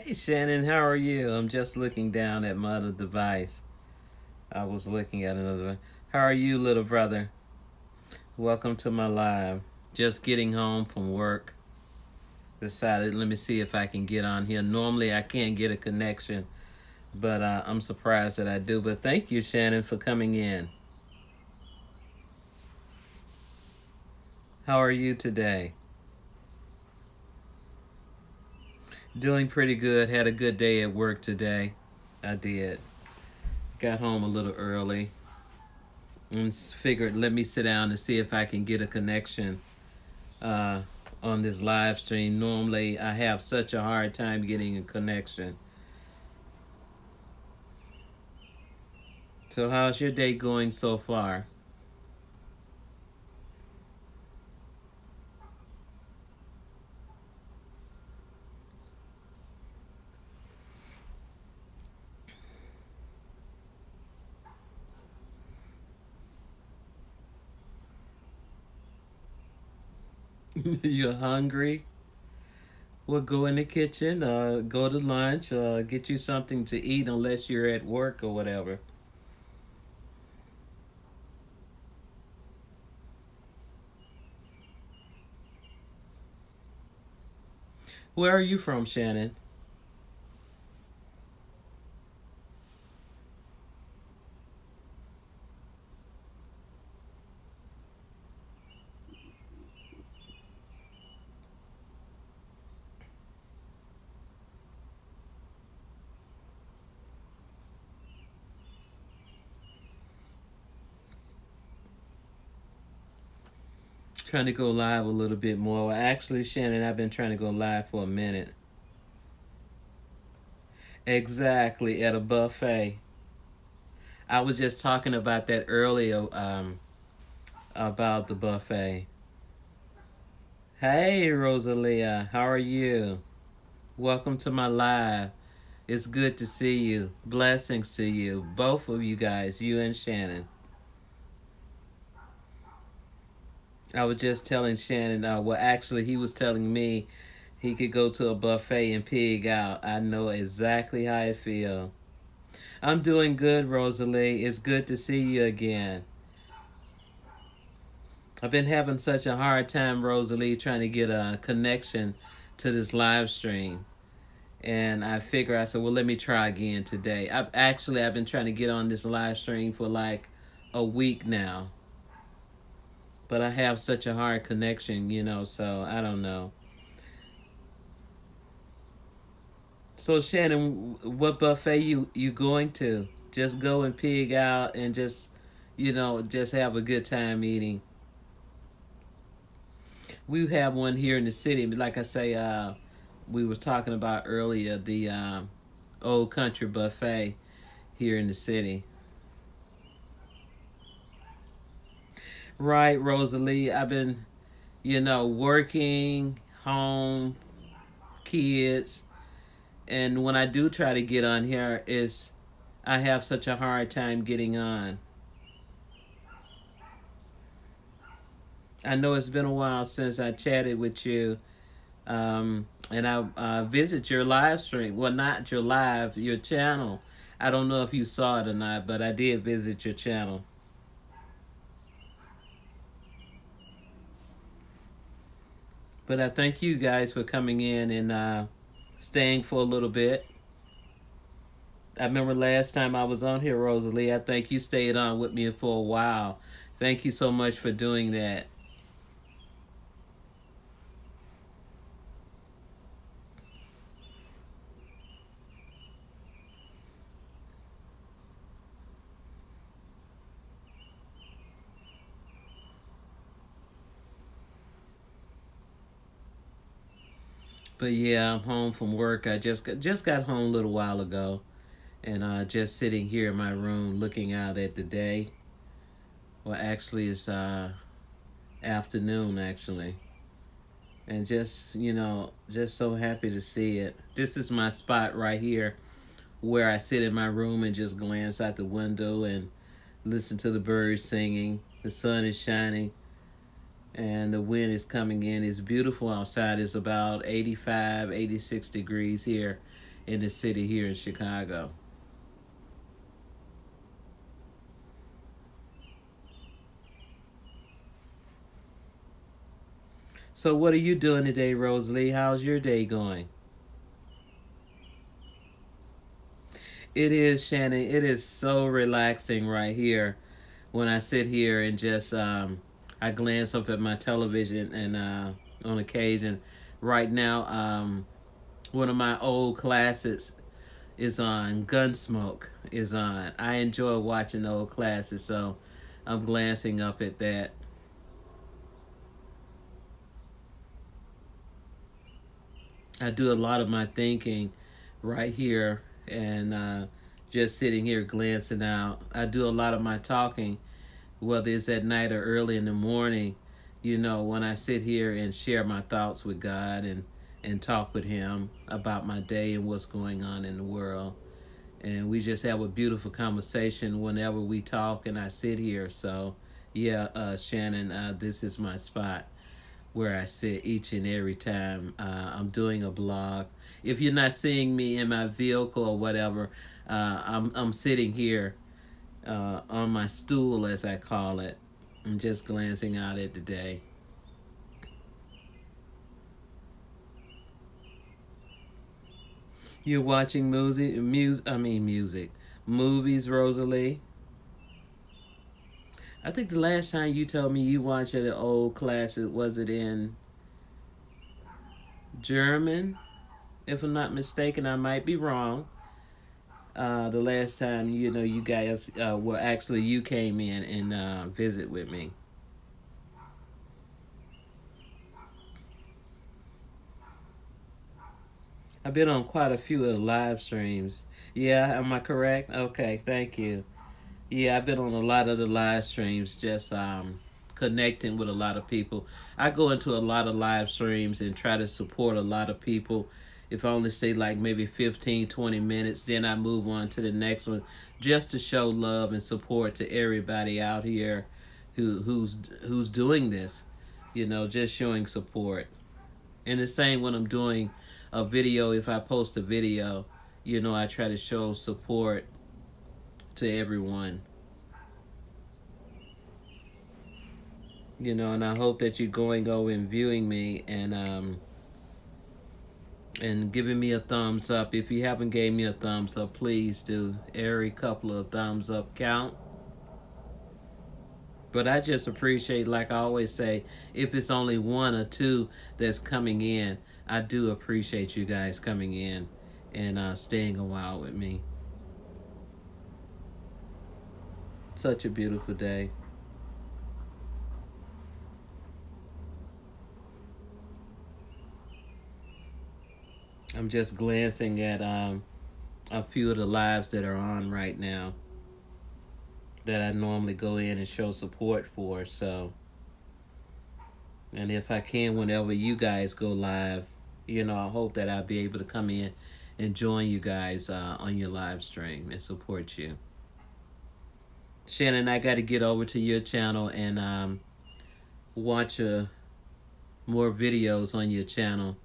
Hey Shannon, how are you? I'm just looking down at my other device. I was looking at another one. How are you, little brother? Welcome to my live. Just getting home from work. Decided, let me see if I can get on here. Normally I can't get a connection, but I'm surprised that I do. But thank you, Shannon, for coming in. How are you today? Doing pretty good. Had a good day at work today. I did. Got home a little early and figured let me sit down and see if I can get a connection uh, on this live stream. Normally, I have such a hard time getting a connection. So, how's your day going so far? You're hungry? Well, go in the kitchen, go to lunch, get you something to eat unless you're at work or whatever. Where are you from, Shannon? Trying to go live a little bit more. Well, actually, Shannon, I've been trying to go live for a minute. Exactly, at a buffet. I was just talking about that earlier, about the buffet. Hey, Rosalia, how are you? Welcome to my live. It's good to see you. Blessings to you, both of you guys, you and Shannon. I was just telling Shannon, well, actually, he was telling me he could go to a buffet and pig out. I know exactly how I feel. I'm doing good, Rosalie. It's good to see you again. I've been having such a hard time, Rosalie, trying to get a connection to this live stream. And I figure I said, well, let me try again today. I've been trying to get on this live stream for like a week now, but I have such a hard connection, so I don't know. So Shannon, what buffet you going to? Just go and pig out and just have a good time eating. We have one here in the city. Like I say, we were talking about earlier, the Old Country Buffet here in the city. Right, Rosalie. I've been, working, home, kids, and when I do try to get on here, I have such a hard time getting on. I know it's been a while since I chatted with you, and I visit your live stream. Well, not your live, your channel. I don't know if you saw it or not, but I did visit your channel. But I thank you guys for coming in and staying for a little bit. I remember last time I was on here, Rosalie. I think you stayed on with me for a while. Thank you so much for doing that. But yeah, I'm home from work. I just got home a little while ago, and just sitting here in my room looking out at the day. Well, actually, it's afternoon actually, and just so happy to see it. This is my spot right here, where I sit in my room and just glance out the window and listen to the birds singing. The sun is shining and the wind is coming in. It's beautiful outside. It's about 85, 86 degrees here in the city here in Chicago. So what are you doing today, Rosalie? How's your day going? It is, Shannon. It is so relaxing right here when I sit here and just I glance up at my television and on occasion. Right now, one of my old classics is on. Gunsmoke is on. I enjoy watching old classics, so I'm glancing up at that. I do a lot of my thinking right here and just sitting here glancing out. I do a lot of my talking, whether it's at night or early in the morning, when I sit here and share my thoughts with God and talk with Him about my day and what's going on in the world. And we just have a beautiful conversation whenever we talk and I sit here. So, yeah, Shannon, this is my spot where I sit each and every time I'm doing a blog. If you're not seeing me in my vehicle or whatever, I'm sitting here on my stool, as I call it, and just glancing out at the day. You're watching movies, Rosalie. I think the last time you told me you watched an old classic, was it in German? If I'm not mistaken, I might be wrong. The last time you guys, well, actually, you came in and visit with me. I've been on quite a few of the live streams. Yeah, am I correct? Okay, thank you. Yeah, I've been on a lot of the live streams, just connecting with a lot of people. I go into a lot of live streams and try to support a lot of people. If I only say like maybe 15, 20 minutes, then I move on to the next one just to show love and support to everybody out here who's doing this. Just showing support. And the same when I'm doing a video, if I post a video, I try to show support to everyone. And I hope that you're going over and viewing me and giving me a thumbs up. If you haven't gave me a thumbs up, please do. Every couple of thumbs up count. But I just appreciate, like I always say, if it's only one or two that's coming in, I do appreciate you guys coming in and staying a while with me. Such a beautiful day. I'm just glancing at a few of the lives that are on right now that I normally go in and show support for. So, and if I can, whenever you guys go live, I hope that I'll be able to come in and join you guys on your live stream and support you. Shannon, I got to get over to your channel and watch more videos on your channel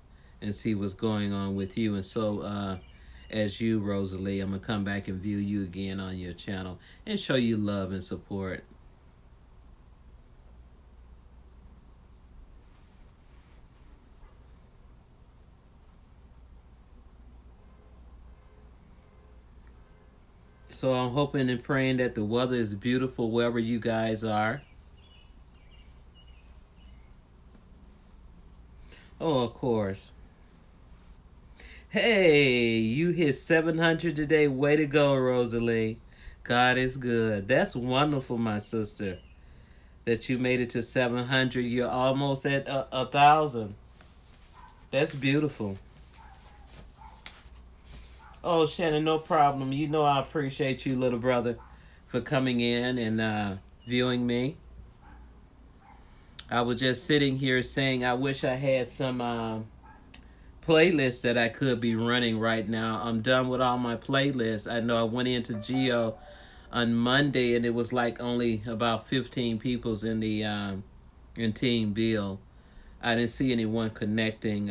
and see what's going on with you. And so, as you, Rosalie, I'm going to come back and view you again on your channel and show you love and support. So I'm hoping and praying that the weather is beautiful wherever you guys are. Oh, of course. Hey, you hit 700 today. Way to go, Rosalie. God is good. That's wonderful, my sister, that you made it to 700. You're almost at 1,000. That's beautiful. Oh, Shannon, no problem. I appreciate you, little brother, for coming in and viewing me. I was just sitting here saying I wish I had some playlists that I could be running right now. I'm done with all my playlists. I know I went into Geo on Monday and it was like only about 15 people's in the in Team Bill. I didn't see anyone connecting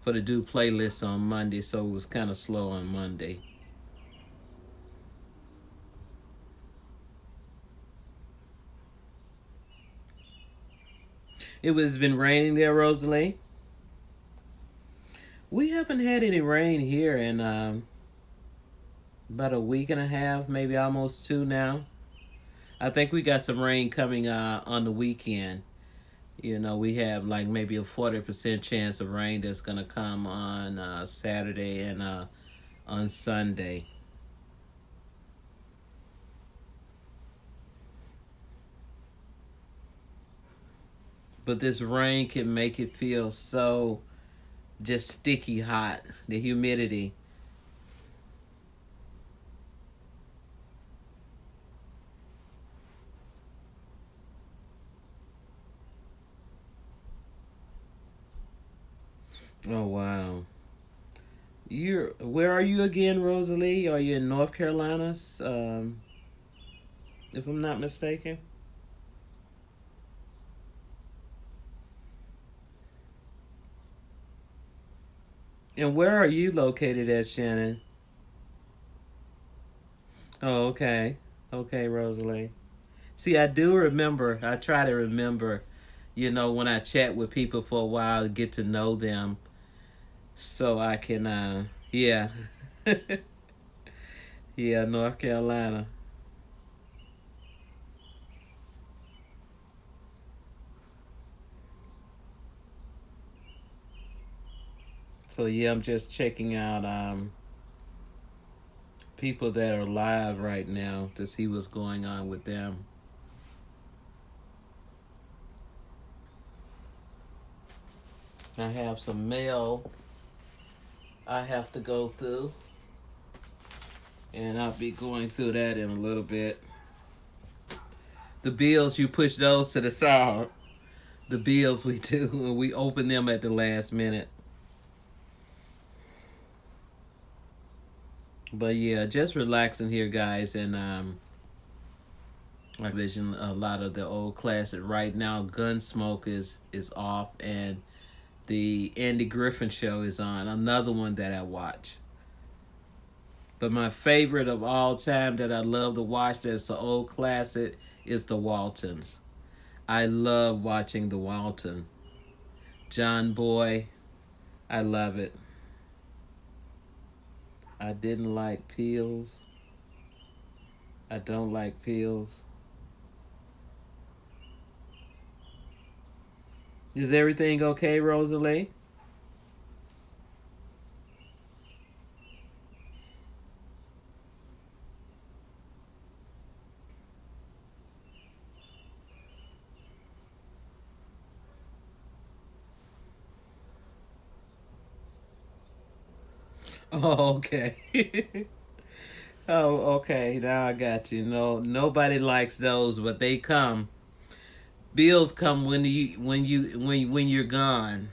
for to do playlists on Monday, so it was kind of slow on Monday. It was been raining there, Rosalie. We haven't had any rain here in about a week and a half, maybe almost two now. I think we got some rain coming on the weekend. You know, we have like maybe a 40% chance of rain that's gonna come on Saturday and on Sunday. But this rain can make it feel so just sticky hot. The humidity. Oh wow. You're where are you again, Rosalie? Are you in North Carolina? If I'm not mistaken. And where are you located at, Shannon? Oh, okay. Okay, Rosalie. See, I do remember. I try to remember, when I chat with people for a while, get to know them, so I can, yeah, yeah, North Carolina. So yeah, I'm just checking out people that are live right now to see what's going on with them. I have some mail I have to go through, and I'll be going through that in a little bit. The bills, you push those to the side. The bills we do, and we open them at the last minute. But yeah, just relaxing here, guys, and I vision a lot of the old classic. Right now, Gunsmoke is off, and the Andy Griffin Show is on. Another one that I watch. But my favorite of all time that I love to watch, that's an old classic, is The Waltons. I love watching The Walton. John Boy, I love it. I didn't like Peels. I don't like Peels. Is everything okay, Rosalie? Oh, okay. Oh, okay. Now I got you. No, nobody likes those, but they come. Bills come when you're gone,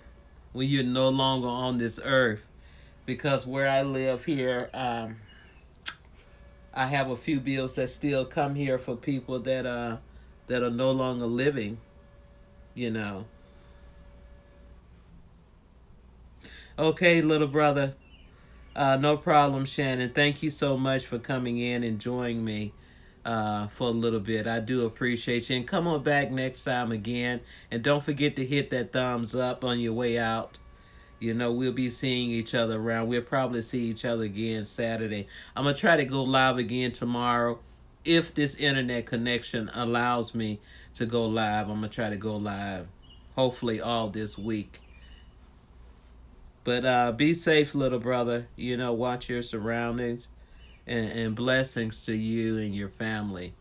when you're no longer on this earth. Because where I live here, I have a few bills that still come here for people that are no longer living. You know. Okay, little brother. No problem, Shannon. Thank you so much for coming in and joining me for a little bit. I do appreciate you. And come on back next time again. And don't forget to hit that thumbs up on your way out. We'll be seeing each other around. We'll probably see each other again Saturday. I'm going to try to go live again tomorrow. If this internet connection allows me to go live, I'm going to try to go live hopefully all this week. But be safe, little brother. Watch your surroundings, and blessings to you and your family.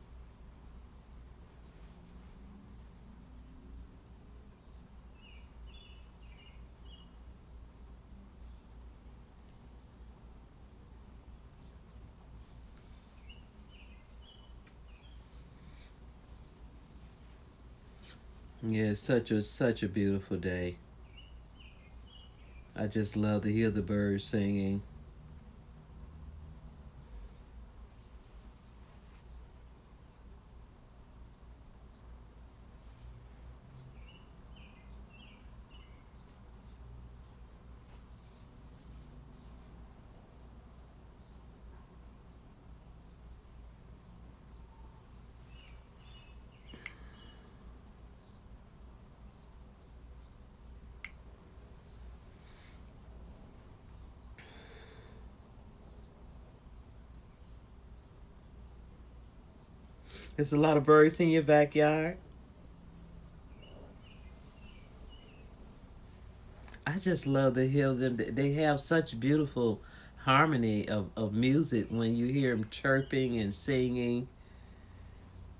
Yeah, it's such a beautiful day. I just love to hear the birds singing. There's a lot of birds in your backyard. I just love to hear them. They have such beautiful harmony of music when you hear them chirping and singing.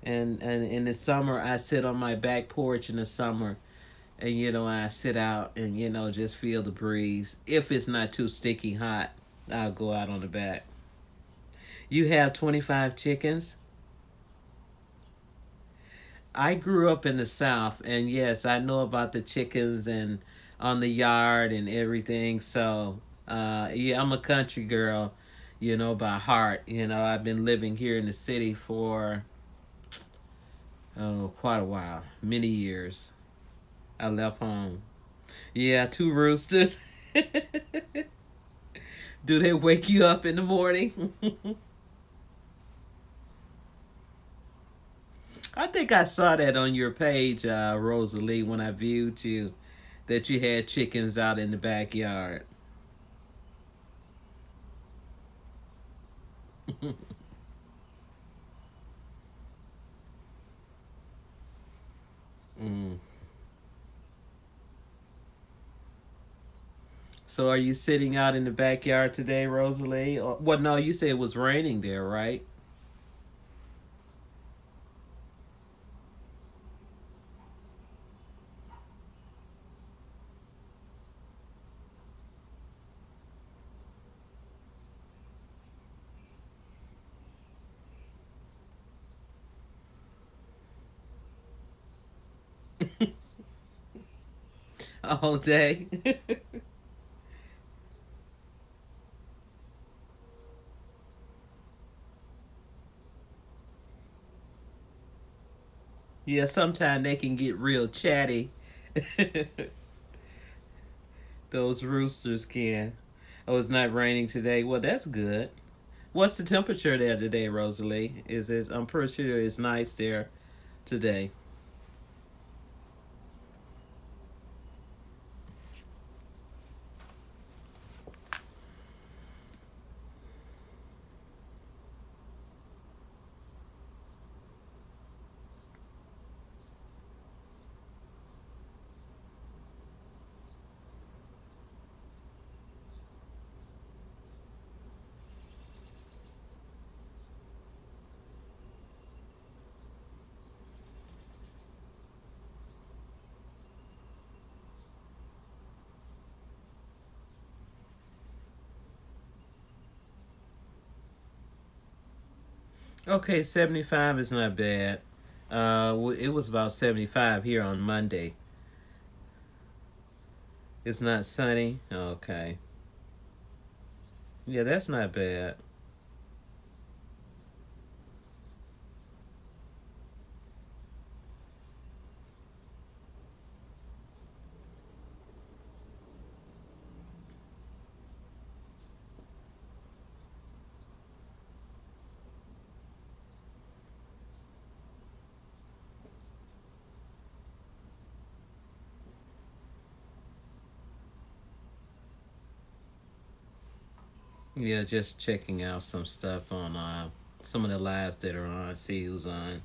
And in the summer, I sit on my back porch in the summer, and I sit out and just feel the breeze. If it's not too sticky hot, I'll go out on the back. You have 25 chickens? I grew up in the South, and yes, I know about the chickens and on the yard and everything. So, yeah, I'm a country girl, by heart. I've been living here in the city for, quite a while, many years. I left home. Yeah, two roosters. Do they wake you up in the morning? I think I saw that on your page, Rosalie, when I viewed you, that you had chickens out in the backyard. Mm. So are you sitting out in the backyard today, Rosalie? Or, well, no, you said it was raining there, right? All day. Yeah, sometimes they can get real chatty. Those roosters can. Oh, it's not raining today. Well, that's good. What's the temperature there today, Rosalie? Is it? I'm pretty sure it's nice there today. Okay, 75 is not bad. It was about 75 here on Monday. It's not sunny. Okay. Yeah, that's not bad. Yeah, just checking out some stuff on some of the lives that are on. See who's on.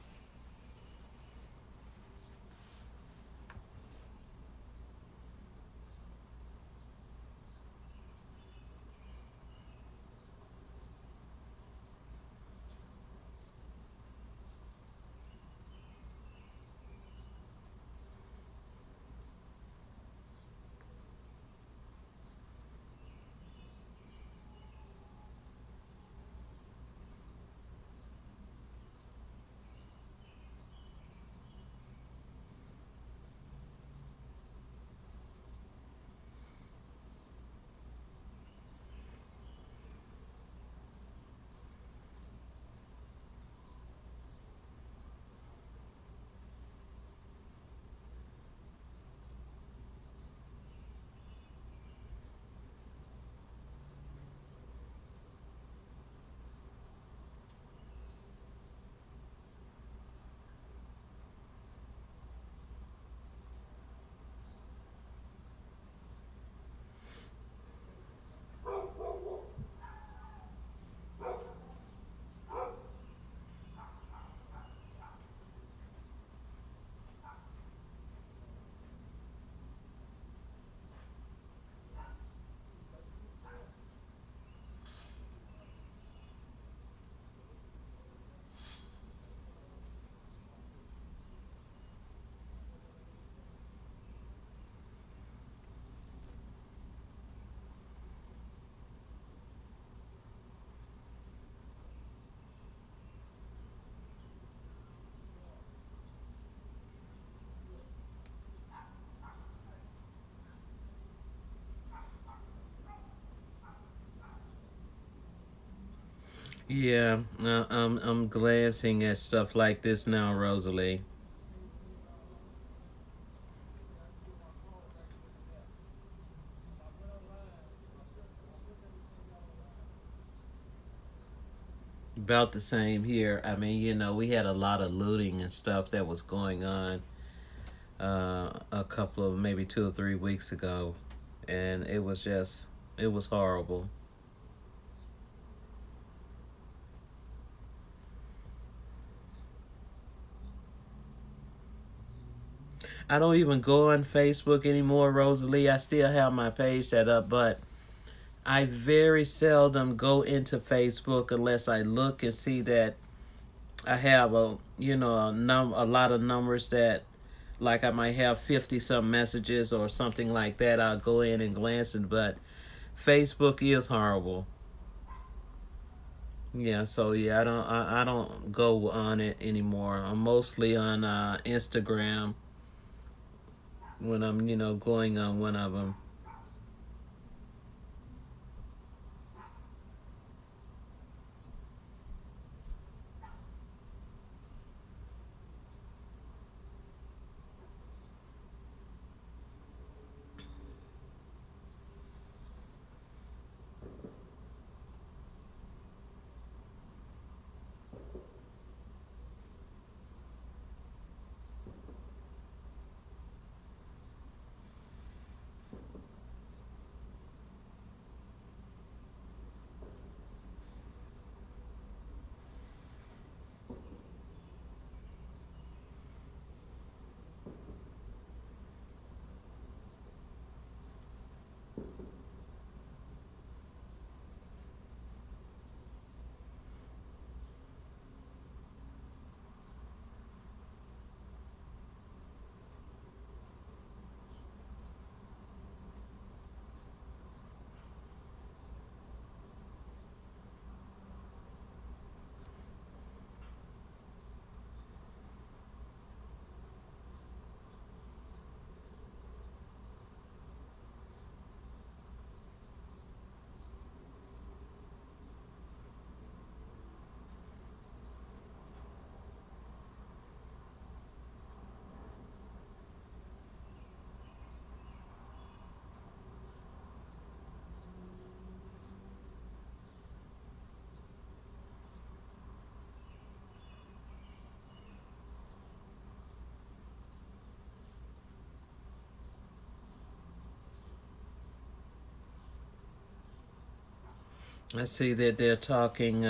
Yeah, I'm glancing at stuff like this now, Rosalie. About the same here. I mean, we had a lot of looting and stuff that was going on a couple of maybe 2 or 3 weeks ago, and it was horrible. I don't even go on Facebook anymore, Rosalie. I still have my page set up, but I very seldom go into Facebook unless I look and see that I have a lot of numbers that, like, I might have 50 some messages or something like that. I'll go in and glance it, but Facebook is horrible. Yeah, so yeah, I don't go on it anymore. I'm mostly on Instagram when I'm going on one of them. I see that they're talking.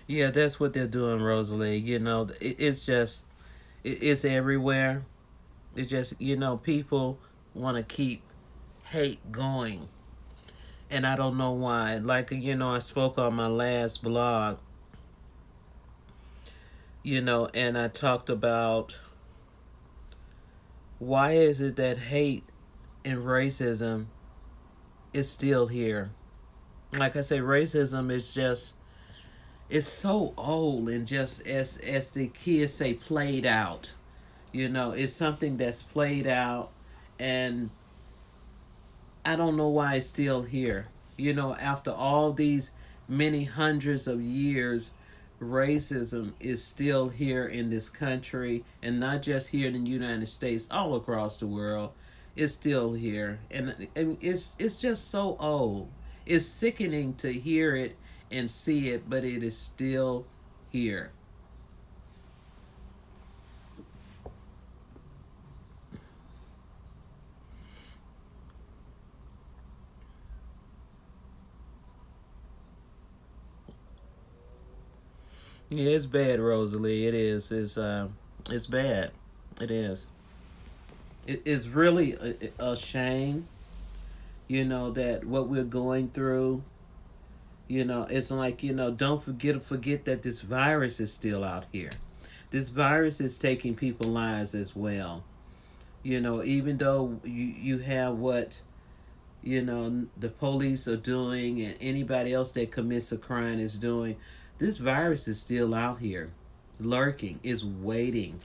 Yeah, that's what they're doing, Rosalie. It's just it's everywhere. It just people want to keep hate going, and I don't know why. Like I spoke on my last blog, and I talked about why is it that hate and racism is still here. Like I say, racism is just it's so old and just as the kids say, played out. It's something that's played out, and I don't know why it's still here. After all these many hundreds of years, racism is still here in this country, and not just here in the United States, all across the world. It's still here, and it's just so old. It's sickening to hear it and see it, but it is still here. Yeah, it's bad, Rosalie. It is. It's bad. It is. It's really a shame, that what we're going through. It's like don't forget that this virus is still out here. This virus is taking people's lives as well. Even though you have what the police are doing and anybody else that commits a crime is doing, this virus is still out here, lurking, is waiting,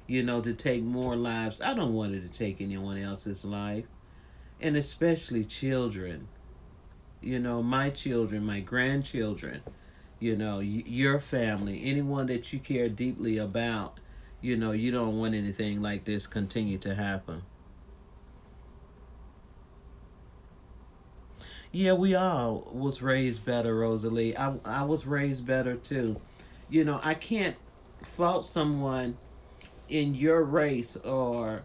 to take more lives. I don't want it to take anyone else's life. And especially children, my children, my grandchildren, your family, anyone that you care deeply about, you don't want anything like this continue to happen. Yeah, we all was raised better, Rosalie. I was raised better too. I can't fault someone in your race or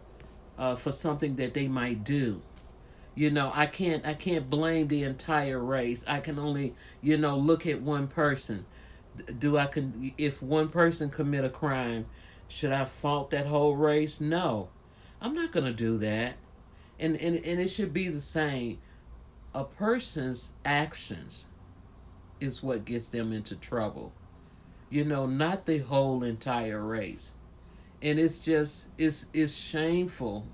for something that they might do. I can't blame the entire race. I can only look at one person. Do I can If one person commit a crime, should I fault that whole race? No, I'm not gonna do that. And it should be the same. A person's actions is what gets them into trouble. Not the whole entire race. And it's shameful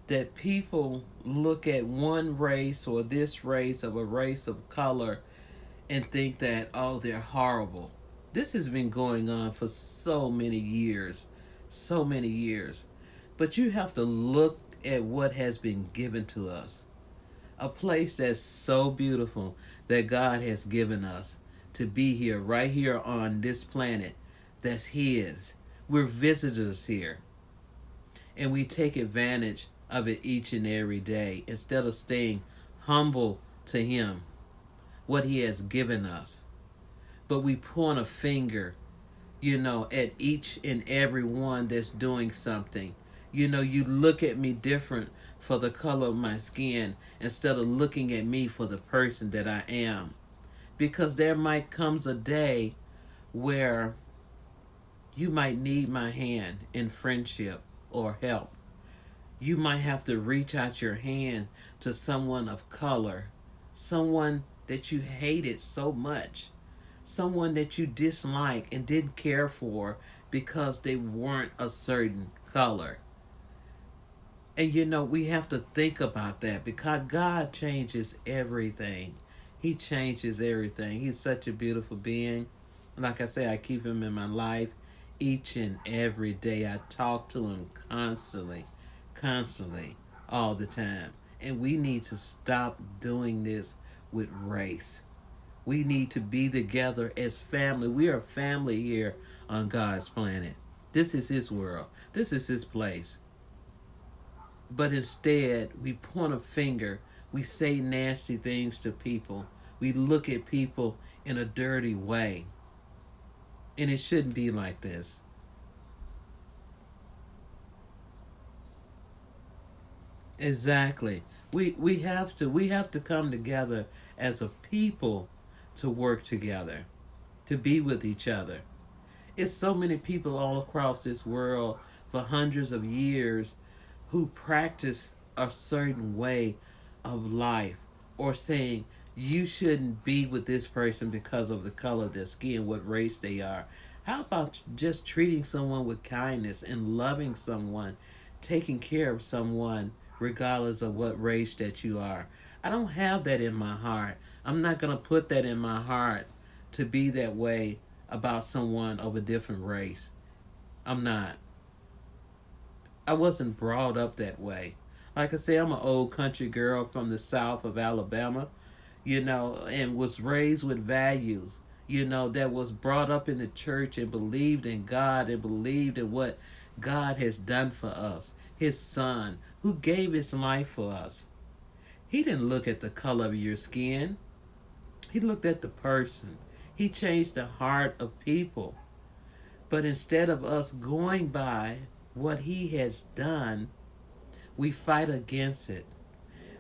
that people look at one race or this race of a race of color and think that, oh, they're horrible. This has been going on for so many years. So many years. But you have to look at what has been given to us. A place that's so beautiful that God has given us to be here, right here on this planet that's His. We're visitors here. And we take advantage of it each and every day instead of staying humble to Him, what He has given us. But we point a finger, at each and every one that's doing something. You look at me different for the color of my skin instead of looking at me for the person that I am. Because there might comes a day where you might need my hand in friendship or help. You might have to reach out your hand to someone of color, someone that you hated so much, someone that you dislike and didn't care for because they weren't a certain color. And we have to think about that because God changes everything. He changes everything. He's such a beautiful being. Like I say, I keep Him in my life each and every day. I talk to Him constantly, all the time. And we need to stop doing this with race. We need to be together as family. We are family here on God's planet. This is His world. This is His place. But instead, we point a finger. We say nasty things to people. We look at people in a dirty way. And it shouldn't be like this. Exactly. We have to come together as a people to work together, to be with each other. It's so many people all across this world for hundreds of years who practice a certain way of life or saying you shouldn't be with this person because of the color of their skin, what race they are. How about just treating someone with kindness and loving someone, taking care of someone regardless of what race that you are? I don't have that in my heart. I'm not going to put that in my heart to be that way about someone of a different race. I'm not. I wasn't brought up that way. Like I say, I'm an old country girl from the south of Alabama, and was raised with values, that was brought up in the church and believed in God and believed in what God has done for us. His Son, who gave His life for us. He didn't look at the color of your skin. He looked at the person. He changed the heart of people. But instead of us going by what He has done, we fight against it.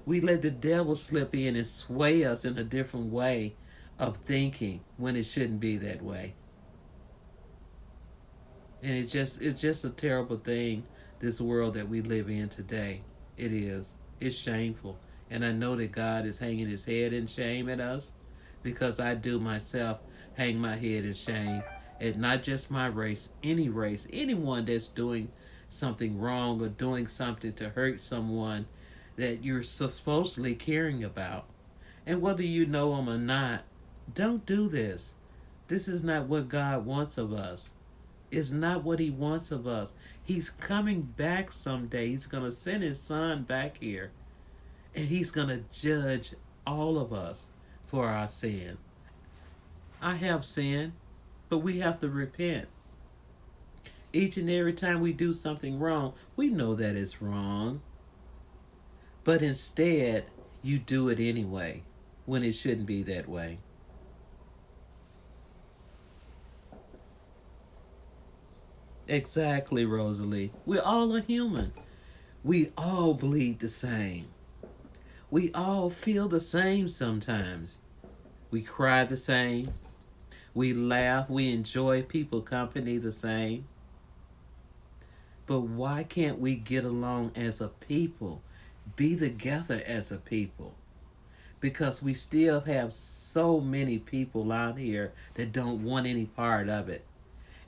We let the devil slip in and sway us in a different way of thinking when it shouldn't be that way. And it's just a terrible thing, this world that we live in today. It is. It's shameful. And I know that God is hanging His head in shame at us because I do myself hang my head in shame at not just my race, anyone that's doing something wrong or doing something to hurt someone that you're supposedly caring about. And whether you know them or not, don't do this. This is not what God wants of us. is not what he wants of us. He's coming back someday. He's going to send his son back here, and he's going to judge all of us for our sin. I have sinned, but we have to repent. Each and every time we do something wrong, we know that it's wrong. But instead, you do it anyway when it shouldn't be that way. Exactly, Rosalie. We all are human. We all bleed the same. We all feel the same sometimes. We cry the same. We laugh. We enjoy people company the same. But why can't we get along as a people? Be together as a people? Because we still have so many people out here that don't want any part of it.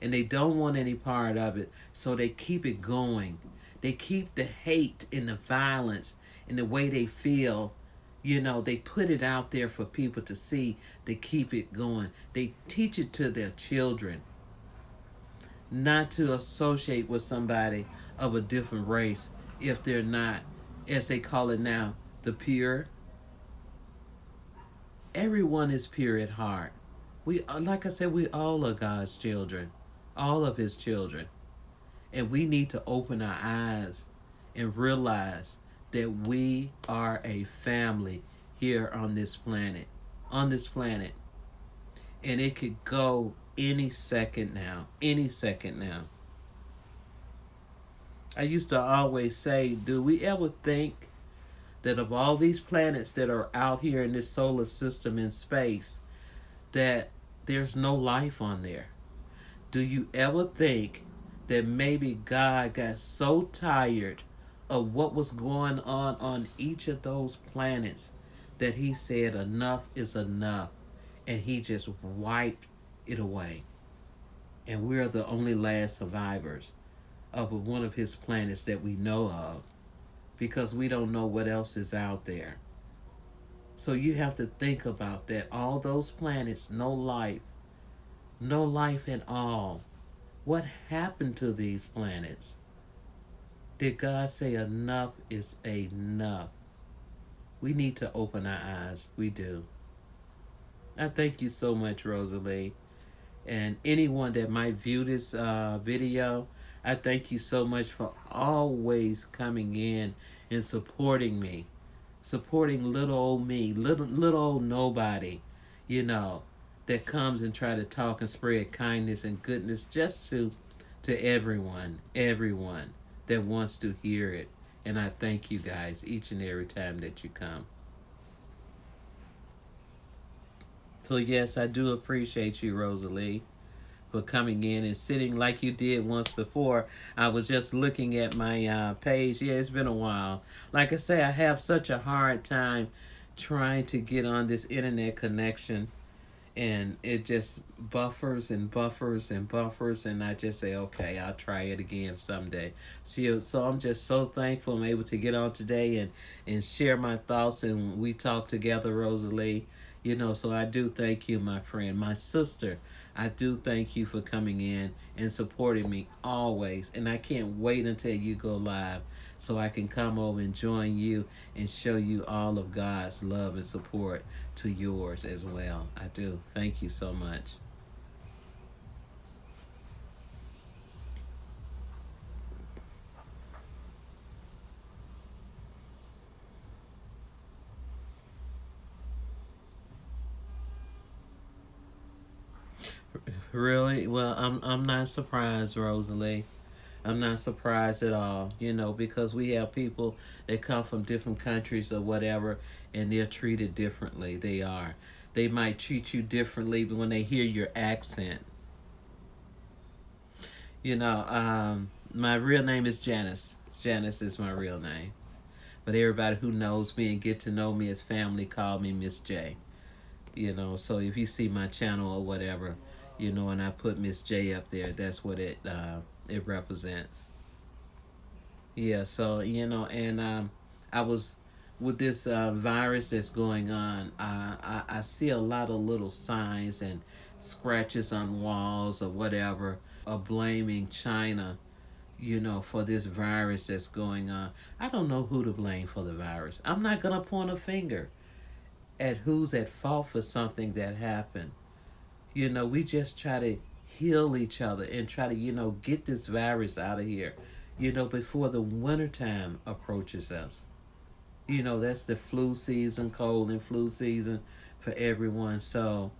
And they don't want any part of it, so they keep it going. They keep the hate and the violence and the way they feel. They put it out there for people to see. They keep it going. They teach it to their children not to associate with somebody of a different race if they're not, as they call it now, the pure. Everyone is pure at heart. Like I said, we all are God's children, all of his children. And we need to open our eyes and realize that we are a family here on this planet. On this planet. And it could go any second now. Any second now. I used to always say, do we ever think that of all these planets that are out here in this solar system in space, that there's no life on there? Do you ever think that maybe God got so tired of what was going on each of those planets that he said enough is enough, and he just wiped it away? And we're the only last survivors of one of his planets that we know of, because we don't know what else is out there. So you have to think about that. All those planets, no life at all. What happened to these planets? Did God say enough is enough? We need to open our eyes. We do. I thank you so much, Rosalie. And anyone that might view this video, I thank you so much for always coming in and supporting me. Supporting little old me, little old nobody, that comes and try to talk and spread kindness and goodness just to everyone that wants to hear it. And I thank you guys each and every time that you come. So yes, I do appreciate you, Rosalie, for coming in and sitting like you did once before. I was just looking at my page. Yeah, it's been a while. Like I say, I have such a hard time trying to get on this internet connection, and it just buffers and buffers and buffers, and I just say, okay, I'll try it again someday. So I'm just so thankful I'm able to get on today and share my thoughts, and we talk together, Rosalie. So I do thank you, my friend, my sister. I do thank you for coming in and supporting me always. And I can't wait until you go live so I can come over and join you and show you all of God's love and support to yours as well. I do. Thank you so much. Really? Well, I'm not surprised, Rosalie. I'm not surprised at all, because we have people that come from different countries or whatever, and they're treated differently. They are. They might treat you differently, but when they hear your accent, my real name is Janice. Janice is my real name. But everybody who knows me and get to know me as family call me Ms.Jai. So if you see my channel or whatever, and I put Ms.Jai up there, that's what it represents. Yeah, so and I was with this virus that's going on. I see a lot of little signs and scratches on walls or whatever, are blaming China, for this virus that's going on. I don't know who to blame for the virus. I'm not going to point a finger at who's at fault for something that happened. We just try to heal each other and try to, get this virus out of here, before the wintertime approaches us. That's the flu season, cold and flu season for everyone. So,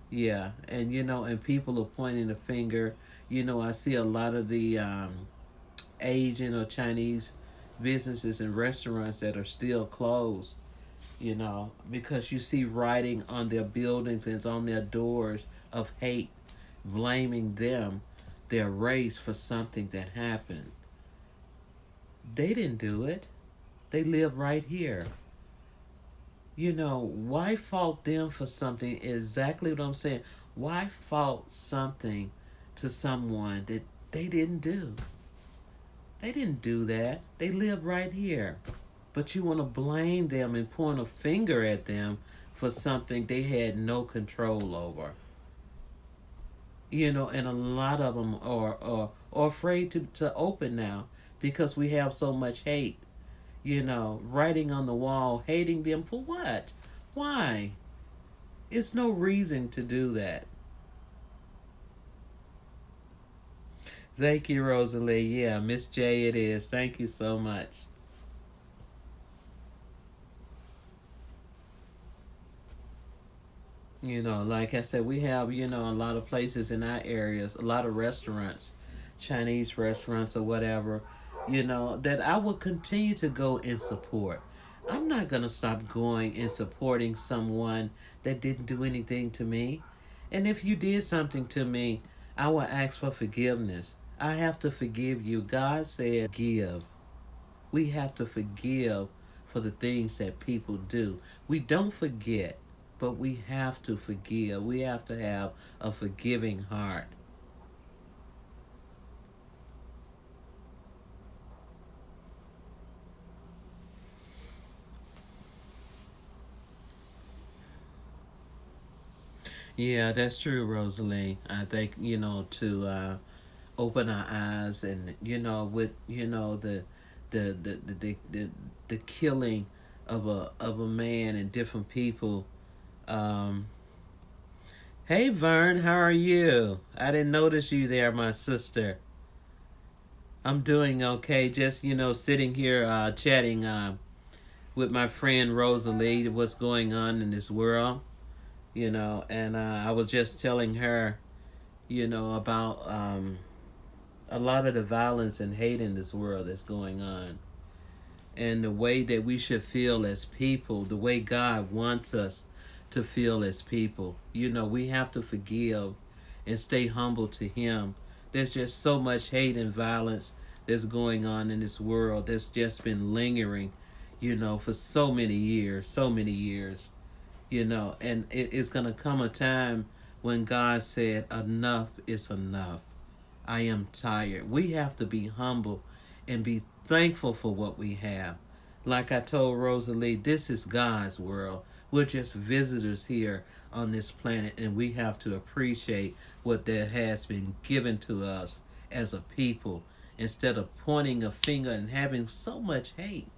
yeah. And people are pointing the finger. I see a lot of the Asian or Chinese businesses and restaurants that are still closed, because you see writing on their buildings and on their doors of hate, blaming them, their race, for something that happened. They didn't do it. They live right here. Why fault them for something? Exactly what I'm saying. Why fault something to someone that they didn't do? They didn't do that. They live right here. But you want to blame them and point a finger at them for something they had no control over. And a lot of them are afraid to open now because we have so much hate. Writing on the wall, hating them for what? Why? It's no reason to do that. Thank you, Rosalie. Yeah, Ms.Jai it is. Thank you so much. Like I said, we have, a lot of places in our areas, a lot of restaurants, Chinese restaurants or whatever, that I will continue to go and support. I'm not going to stop going and supporting someone that didn't do anything to me. And if you did something to me, I will ask for forgiveness. I have to forgive you. God said, give. We have to forgive for the things that people do. We don't forget, but we have to forgive. We have to have a forgiving heart. Yeah, that's true, Rosalie. I think, to open our eyes and, with, the killing of a man and different people. Um, hey, Vern, how are you? I didn't notice you there, my sister. I'm doing okay. Just, sitting here chatting with my friend Rosalie, what's going on in this world, and I was just telling her, about a lot of the violence and hate in this world that's going on, and the way that we should feel as people, the way God wants us to feel as people. We have to forgive and stay humble to Him. There's just so much hate and violence that's going on in this world that's just been lingering, for so many years, and it's going to come a time when God said, enough is enough. I am tired. We have to be humble and be thankful for what we have. Like I told Rosalie, this is God's world. We're just visitors here on this planet, and we have to appreciate what that has been given to us as a people instead of pointing a finger and having so much hate.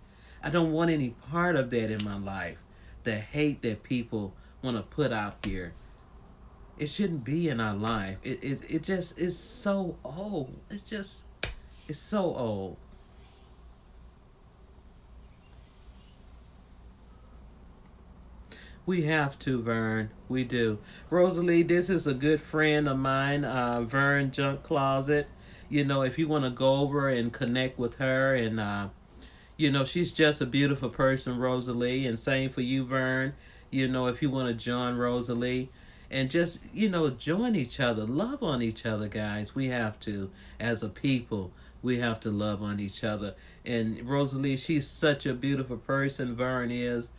I don't want any part of that in my life. The hate that people want to put out here. It shouldn't be in our life. It just is so old. It's so old. We have to, Vern. We do. Rosalie, this is a good friend of mine, Vern Junk Closet. If you want to go over and connect with her, and she's just a beautiful person, Rosalie, and same for you, Vern. If you want to join Rosalie, and just, join each other, love on each other, guys. We have to, as a people, we have to love on each other. And Rosalie, she's such a beautiful person, Vern is.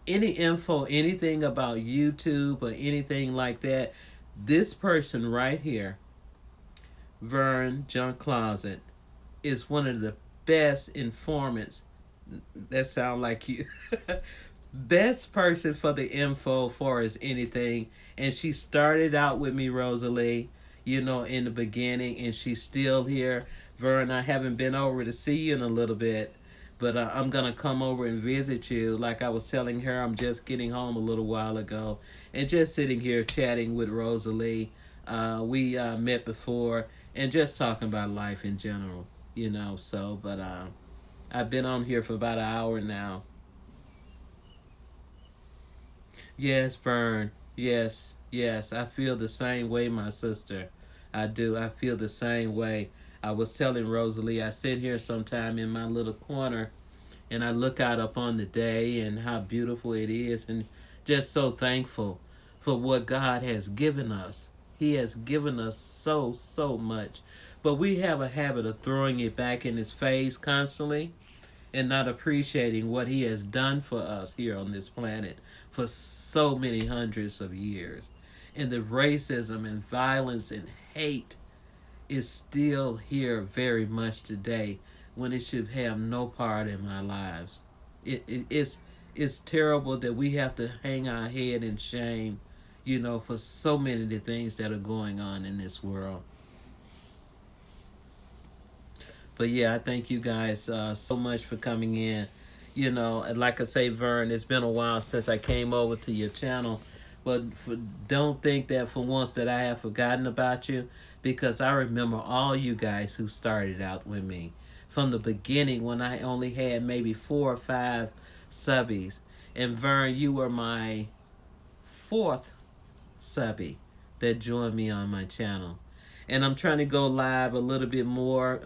Any info, anything about YouTube or anything like that, this person right here, Vern Junk Closet, is one of the best informants. That sound like you. Best person for the info for as anything. And she started out with me, Rosalie. in the beginning, and she's still here. Vern, I haven't been over to see you in a little bit, but I'm going to come over and visit you. Like I was telling her, I'm just getting home a little while ago and just sitting here chatting with Rosalie. We met before and just talking about life in general, but I've been on here for about an hour now. Yes, Vern. Yes, yes. I feel the same way, my sister. I do. I feel the same way. I was telling Rosalie, I sit here sometime in my little corner and I look out upon the day and how beautiful it is, and just so thankful for what God has given us. He has given us so, so much. But we have a habit of throwing it back in his face constantly and not appreciating what he has done for us here on this planet for so many hundreds of years. And the racism and violence and hate is still here very much today when it should have no part in our lives. It's terrible that we have to hang our head in shame, for so many of the things that are going on in this world. But yeah, I thank you guys so much for coming in. And like I say, Vern, it's been a while since I came over to your channel. But don't think that for once that I have forgotten about you, because I remember all you guys who started out with me from the beginning when I only had maybe 4 or 5 subbies. And Vern, you were my fourth subby that joined me on my channel. And I'm trying to go live a little bit more,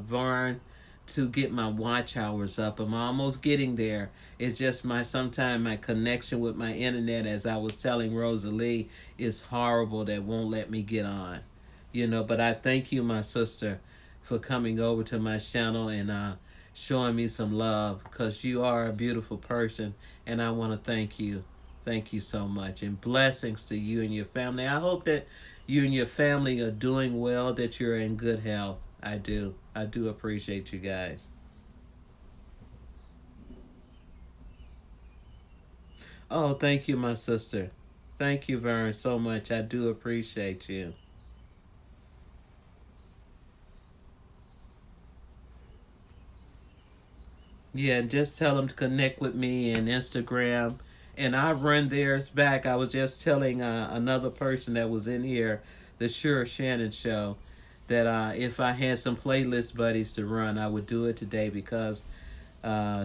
Vern, to get my watch hours up. I'm almost getting there. It's just sometimes my connection with my internet, as I was telling Rosalie, is horrible. That won't let me get on. But I thank you, my sister, for coming over to my channel and showing me some love, because you are a beautiful person, and I want to thank you. Thank you so much, and blessings to you and your family. I hope that you and your family are doing well, that you're in good health. I do. I do appreciate you guys. Oh, thank you, my sister. Thank you very so much. I do appreciate you. Yeah, just tell them to connect with me in Instagram, and I run theirs back. I was just telling another person that was in here, the Sure Shannon show, that if I had some playlist buddies to run, I would do it today, because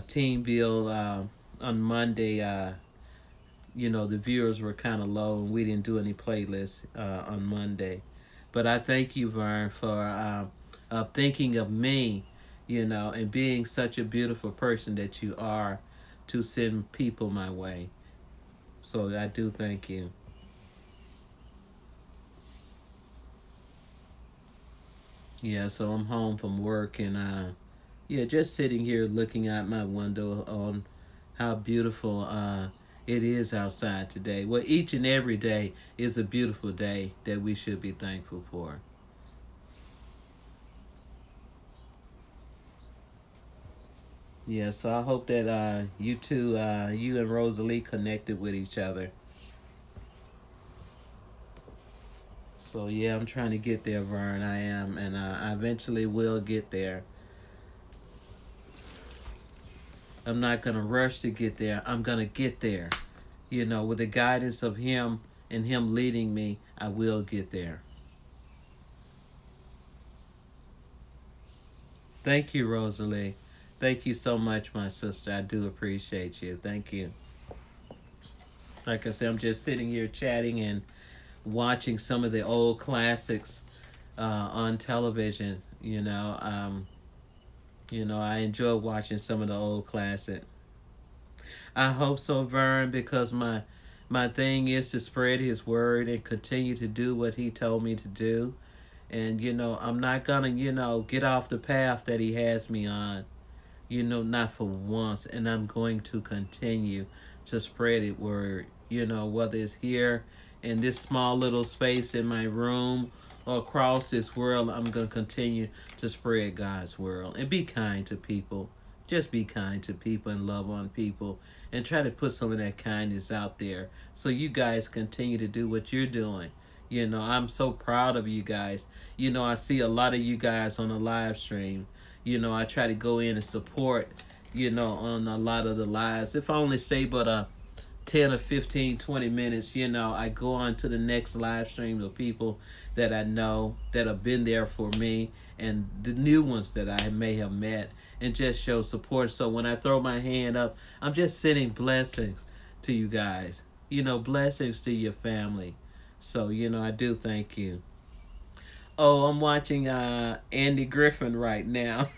Team Bill on Monday, the viewers were kind of low and we didn't do any playlists on Monday. But I thank you, Vern, for thinking of me, and being such a beautiful person that you are, to send people my way. So I do thank you. Yeah, so I'm home from work and yeah, just sitting here looking out my window on how beautiful it is outside today. Well, each and every day is a beautiful day that we should be thankful for. Yeah, so I hope that you two, you and Rosalie connected with each other. So yeah, I'm trying to get there, Vern. I am, and I eventually will get there. I'm not gonna rush to get there. I'm gonna get there. With the guidance of Him and Him leading me, I will get there. Thank you, Rosalie. Thank you so much, my sister. I do appreciate you. Thank you. Like I said, I'm just sitting here chatting and watching some of the old classics on television. I enjoy watching some of the old classics. I hope so, Vern, because my thing is to spread His word and continue to do what He told me to do. And I'm not gonna get off the path that He has me on. Not for once. And I'm going to continue to spread it word. Whether it's here in this small little space in my room or across this world, I'm going to continue to spread God's word and be kind to people. Just be kind to people and love on people and try to put some of that kindness out there so you guys continue to do what you're doing. You know, I'm so proud of you guys. You know, I see a lot of you guys on the live stream. You know, I try to go in and support, you know, on a lot of the lives. If I only stay but 10 or 15, 20 minutes, you know, I go on to the next live stream of people that I know that have been there for me and the new ones that I may have met and just show support. So when I throw my hand up, I'm just sending blessings to you guys, you know, blessings to your family. So, you know, I do thank you. Oh, I'm watching Andy Griffin right now.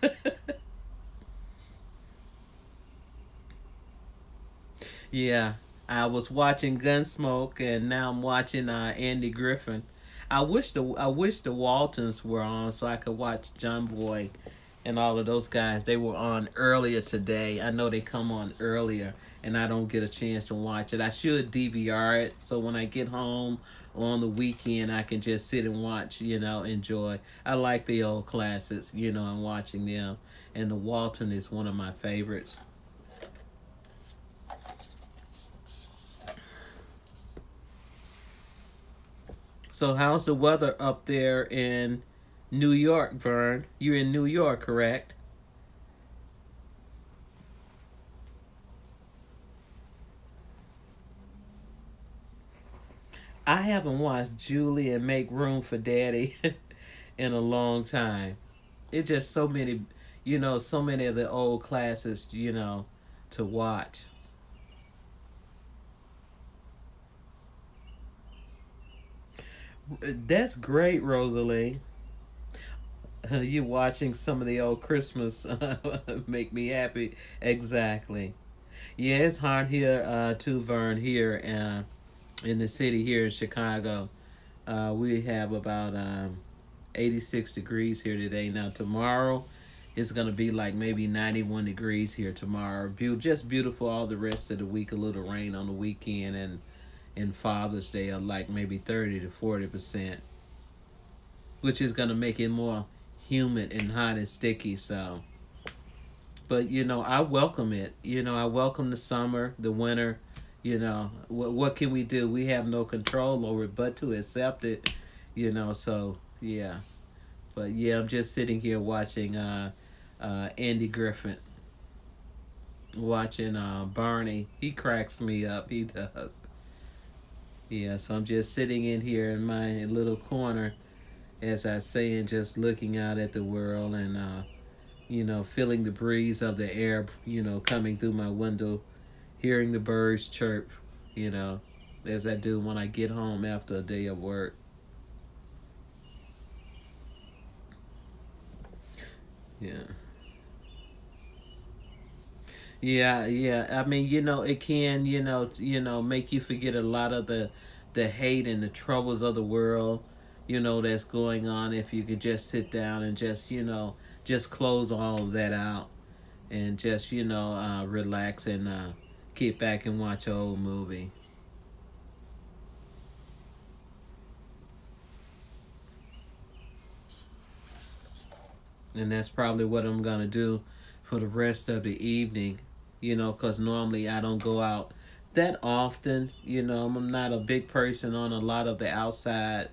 Yeah, I was watching Gunsmoke, and now I'm watching Andy Griffin. I wish the Waltons were on so I could watch John Boy and all of those guys. They were on earlier today. I know they come on earlier, and I don't get a chance to watch it. I should DVR it so when I get home on the weekend I can just sit and watch. You know, enjoy. I like the old classics. You know, and watching them. And the Walton is one of my favorites. So how's the weather up there in New York, Vern? You're in New York, correct? I haven't watched Julie and Make Room for Daddy in a long time. It's just so many, you know, so many of the old classics, you know, to watch. That's great, Rosalie. You watching some of the old Christmas make me happy. Exactly. Yeah, it's hard here to Vern here in the city here in Chicago. We have about 86 degrees here today. Now tomorrow it's gonna be like maybe 91 degrees here tomorrow. Just beautiful all the rest of the week. A little rain on the weekend and Father's Day are like maybe 30 to 40%, which is gonna make it more humid and hot and sticky. So, but you know, I welcome it. You know, I welcome the summer, the winter. You know, what can we do? We have no control over it but to accept it. You know, so yeah. But yeah, I'm just sitting here watching Andy Griffin, watching Barney. He cracks me up. He does. Yeah, so I'm just sitting in here in my little corner, as I say, and just looking out at the world and you know, feeling the breeze of the air, you know, coming through my window, hearing the birds chirp, you know, as I do when I get home after a day of work. Yeah. Yeah, yeah. I mean, you know, it can, make you forget a lot of the hate and the troubles of the world, you know, that's going on if you could just sit down and just, just close all of that out and just, relax and kick back and watch an old movie. And that's probably what I'm going to do for the rest of the evening, because normally I don't go out that often. I'm not a big person on a lot of the outside.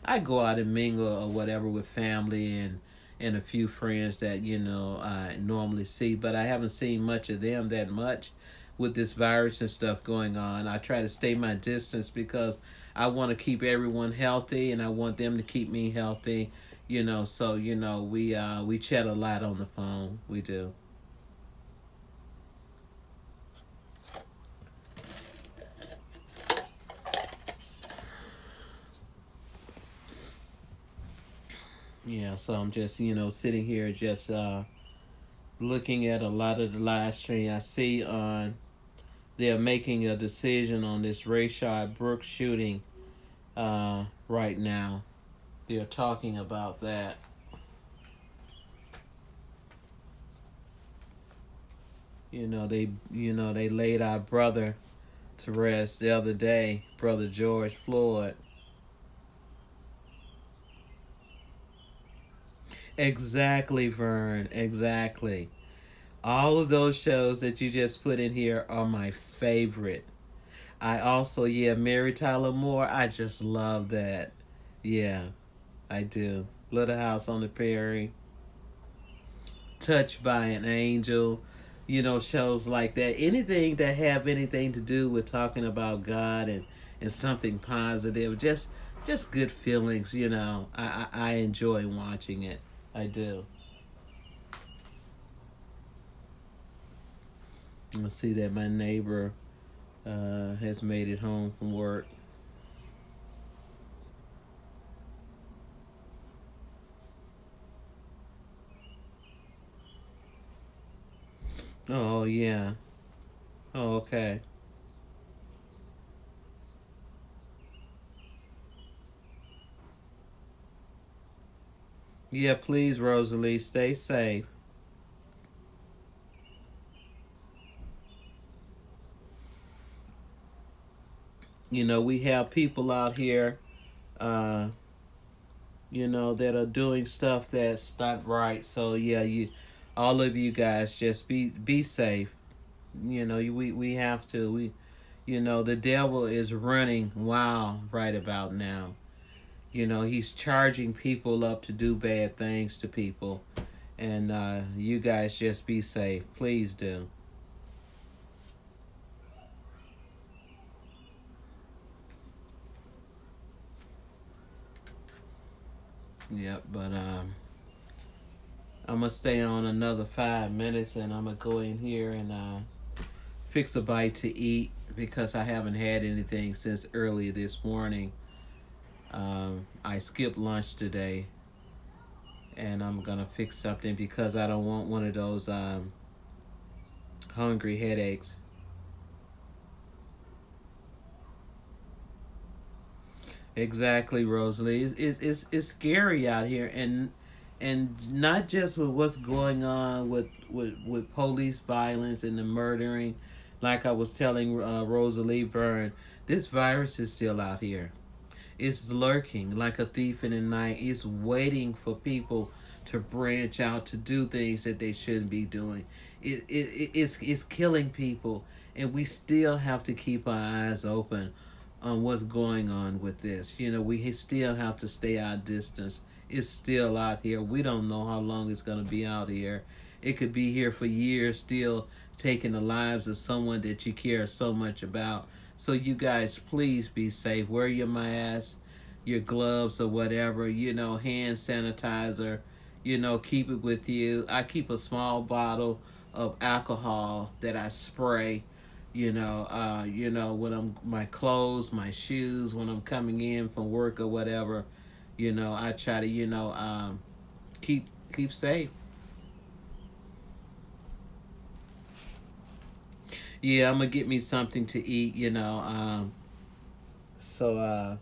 I go out and mingle or whatever with family and a few friends that, I normally see, but I haven't seen much of them that much with this virus and stuff going on. I try to stay my distance because I want to keep everyone healthy and I want them to keep me healthy. So we chat a lot on the phone. We do. Yeah, so I'm just sitting here just looking at a lot of the live stream. I see they're making a decision on this Rayshard Brooks shooting right now. They're talking about that. They laid our brother to rest the other day, brother George Floyd. Exactly, Vern. Exactly. All of those shows that you just put in here are my favorite. I also, yeah, Mary Tyler Moore. I just love that. Yeah, I do. Little House on the Prairie, Touched by an Angel, shows like that. Anything that have anything to do with talking about God and something positive, just good feelings. I enjoy watching it. I do. I see that my neighbor has made it home from work. Oh yeah. Oh, okay. Yeah, please, Rosalie, stay safe. We have people out here, uh, that are doing stuff that's not right. So yeah, all of you guys, just be safe. We have to. The devil is running wild right about now. He's charging people up to do bad things to people, and you guys just be safe, please do. Yep, but I'm gonna stay on another 5 minutes, and I'm gonna go in here and fix a bite to eat because I haven't had anything since early this morning. I skipped lunch today, and I'm gonna fix something because I don't want one of those hungry headaches. Exactly, Rosalie. It's scary out here, and not just with what's going on with police violence and the murdering. Like I was telling Rosalie Verne, this virus is still out here. It's lurking like a thief in the night. It's waiting for people to branch out to do things that they shouldn't be doing. It's killing people, and we still have to keep our eyes open on what's going on with this. We still have to stay our distance. It's still out here. We don't know how long it's going to be out here. It could be here for years, still taking the lives of someone that you care so much about. So you guys, please be safe. Wear your mask, your gloves or whatever, hand sanitizer, keep it with you. I keep a small bottle of alcohol that I spray, when I'm my clothes, my shoes, when I'm coming in from work or whatever, I try to, keep safe. Yeah, I'm gonna get me something to eat, so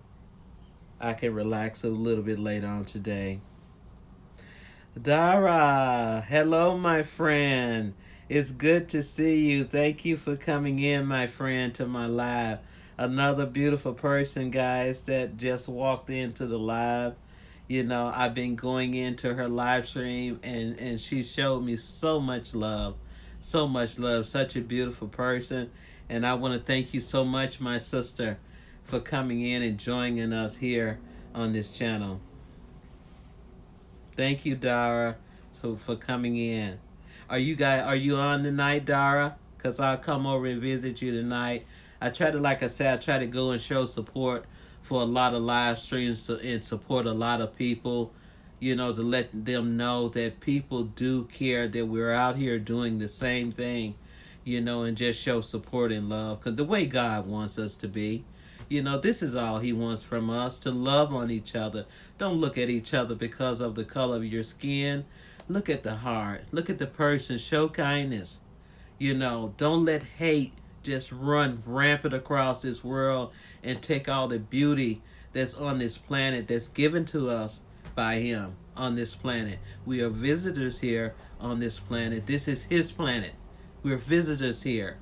I can relax a little bit later on today. Dara, hello, my friend. It's good to see you. Thank you for coming in, my friend, to my live. Another beautiful person, guys, that just walked into the live. I've been going into her live stream, and she showed me so much love. So much love. Such a beautiful person. And I want to thank you so much, my sister, for coming in and joining us here on this channel. Thank you, Dara, for coming in. Are you on tonight, Dara? Cause I'll come over and visit you tonight. Like I said, I try to go and show support for a lot of live streams and support a lot of people. To let them know that people do care that we're out here doing the same thing. And just show support and love. Cause the way God wants us to be. This is all He wants from us, to love on each other. Don't look at each other because of the color of your skin. Look at the heart. Look at the person. Show kindness. Don't let hate just run rampant across this world and take all the beauty that's on this planet that's given to us by Him on this planet. We are visitors here on this planet. This is His planet. We're visitors here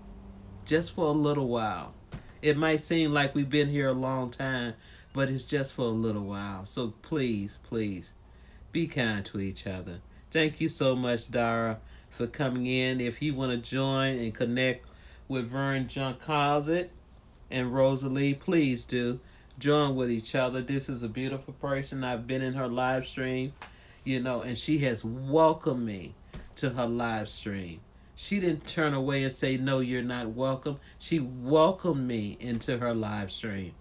just for a little while. It might seem like we've been here a long time, but it's just for a little while. So please, please, be kind to each other. Thank you so much, Dara, for coming in. If you want to join and connect with Vern Junk Closet and Rosalie, please do join with each other. This is a beautiful person. I've been in her live stream, and she has welcomed me to her live stream. She didn't turn away and say, no, you're not welcome. She welcomed me into her live stream,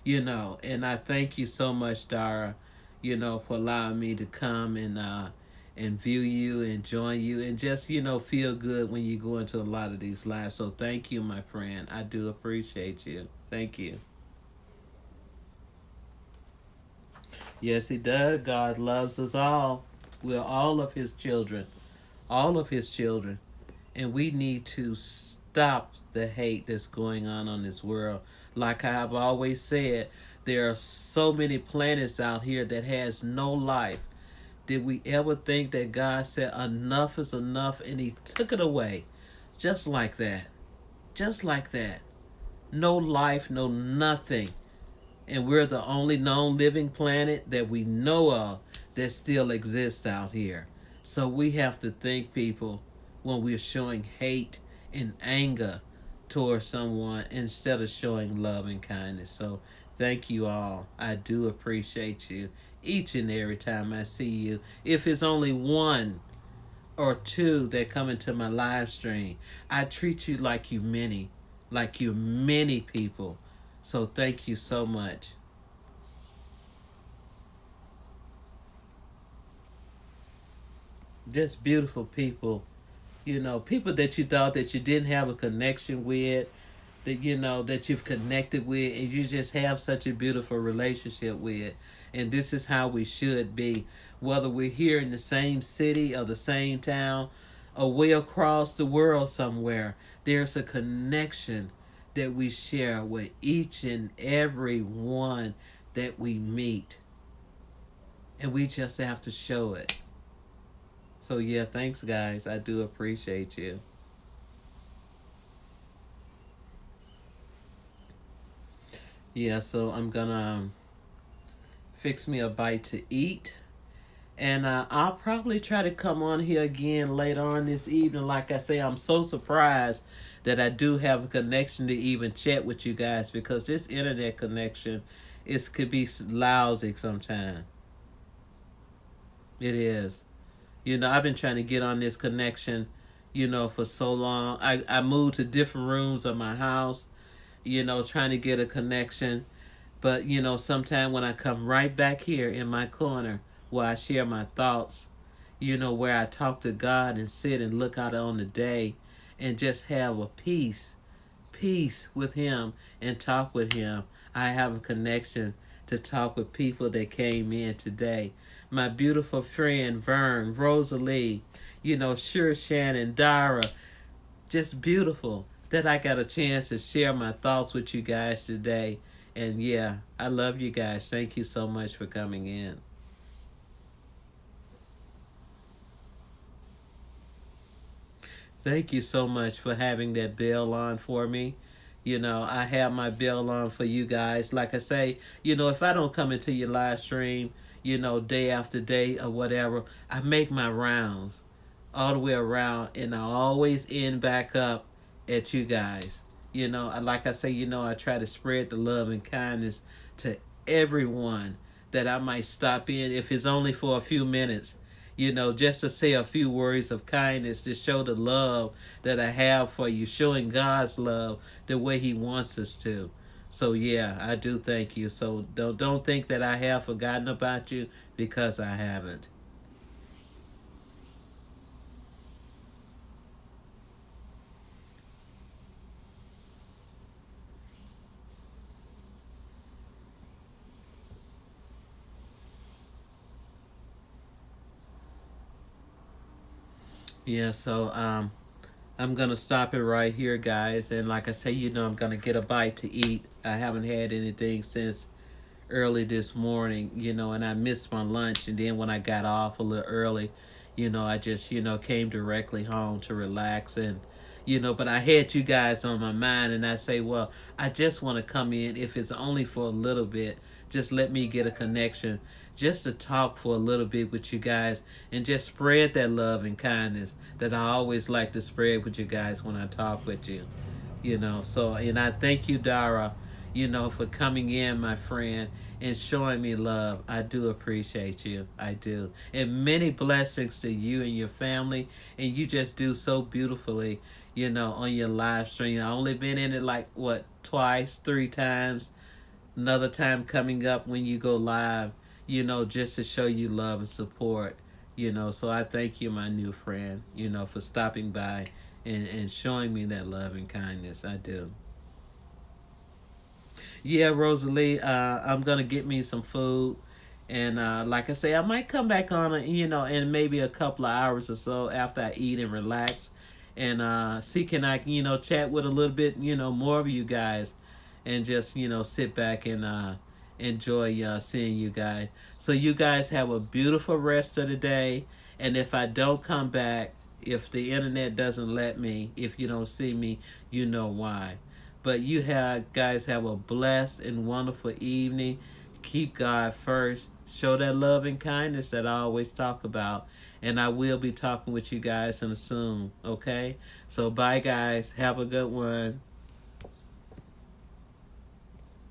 and I thank you so much, Dara, for allowing me to come and view you and join you and just, feel good when you go into a lot of these lives. So thank you, my friend. I do appreciate you. Thank you. Yes, he does. God loves us all. We're all of his children. All of his children. And we need to stop the hate that's going on this world. Like I have always said, there are so many planets out here that has no life. Did we ever think that God said enough is enough and he took it away? Just like that. Just like that. No life, no nothing. And we're the only known living planet that we know of that still exists out here. So we have to think, people, when we're showing hate and anger towards someone instead of showing love and kindness. So thank you all. I do appreciate you each and every time I see you. If it's only one or two that come into my live stream, I treat you like you many people. So thank you so much. Just beautiful people, people that you thought that you didn't have a connection with, that you've connected with, and you just have such a beautiful relationship with. And this is how we should be, whether we're here in the same city or the same town or way across the world somewhere. There's a connection that we share with each and every one that we meet, and we just have to show it. So yeah, thanks guys. I do appreciate you. Yeah, so I'm gonna fix me a bite to eat. And I'll probably try to come on here again later on this evening. Like I say, I'm so surprised that I do have a connection to even chat with you guys, because this internet connection could be lousy sometimes. It is. I've been trying to get on this connection, for so long. I moved to different rooms of my house, trying to get a connection. But, sometime when I come right back here in my corner where I share my thoughts, where I talk to God and sit and look out on the day and just have a peace with him and talk with him. I have a connection to talk with people that came in today. My beautiful friend Vern, Rosalie, Sure Shannon, Dara, just beautiful that I got a chance to share my thoughts with you guys today. And yeah, I love you guys. Thank you so much for coming in. Thank you so much for having that bell on for me. I have my bell on for you guys. Like I say, if I don't come into your live stream, day after day or whatever, I make my rounds all the way around and I always end back up at you guys. Like I say, I try to spread the love and kindness to everyone that I might stop in, if it's only for a few minutes, just to say a few words of kindness, to show the love that I have for you, showing God's love the way he wants us to. So yeah, I do thank you. So don't think that I have forgotten about you, because I haven't. Yeah, so I'm gonna stop it right here, guys. And like I say, I'm gonna get a bite to eat. I haven't had anything since early this morning, and I missed my lunch. And then when I got off a little early, I just, came directly home to relax. And, but I had you guys on my mind, and I say, well, I just want to come in, if it's only for a little bit, just let me get a connection, just to talk for a little bit with you guys and just spread that love and kindness that I always like to spread with you guys when I talk with you. So, and I thank you, Dara, for coming in, my friend, and showing me love. I do appreciate you. I do. And many blessings to you and your family. And you just do so beautifully, on your live stream. I only been in it like, what, twice, 3 times. Another time coming up when you go live, just to show you love and support. So I thank you, my new friend, for stopping by and showing me that love and kindness. I do. Yeah, Rosalie, I'm gonna get me some food, and like I say, I might come back on, in maybe a couple of hours or so after I eat and relax, and see can I, chat with a little bit, more of you guys, and just sit back and enjoy seeing you guys. So you guys have a beautiful rest of the day, and if I don't come back, if the internet doesn't let me, if you don't see me, you know why. But you guys have a blessed and wonderful evening. Keep God first. Show that love and kindness that I always talk about. And I will be talking with you guys in soon. Okay? So bye guys. Have a good one.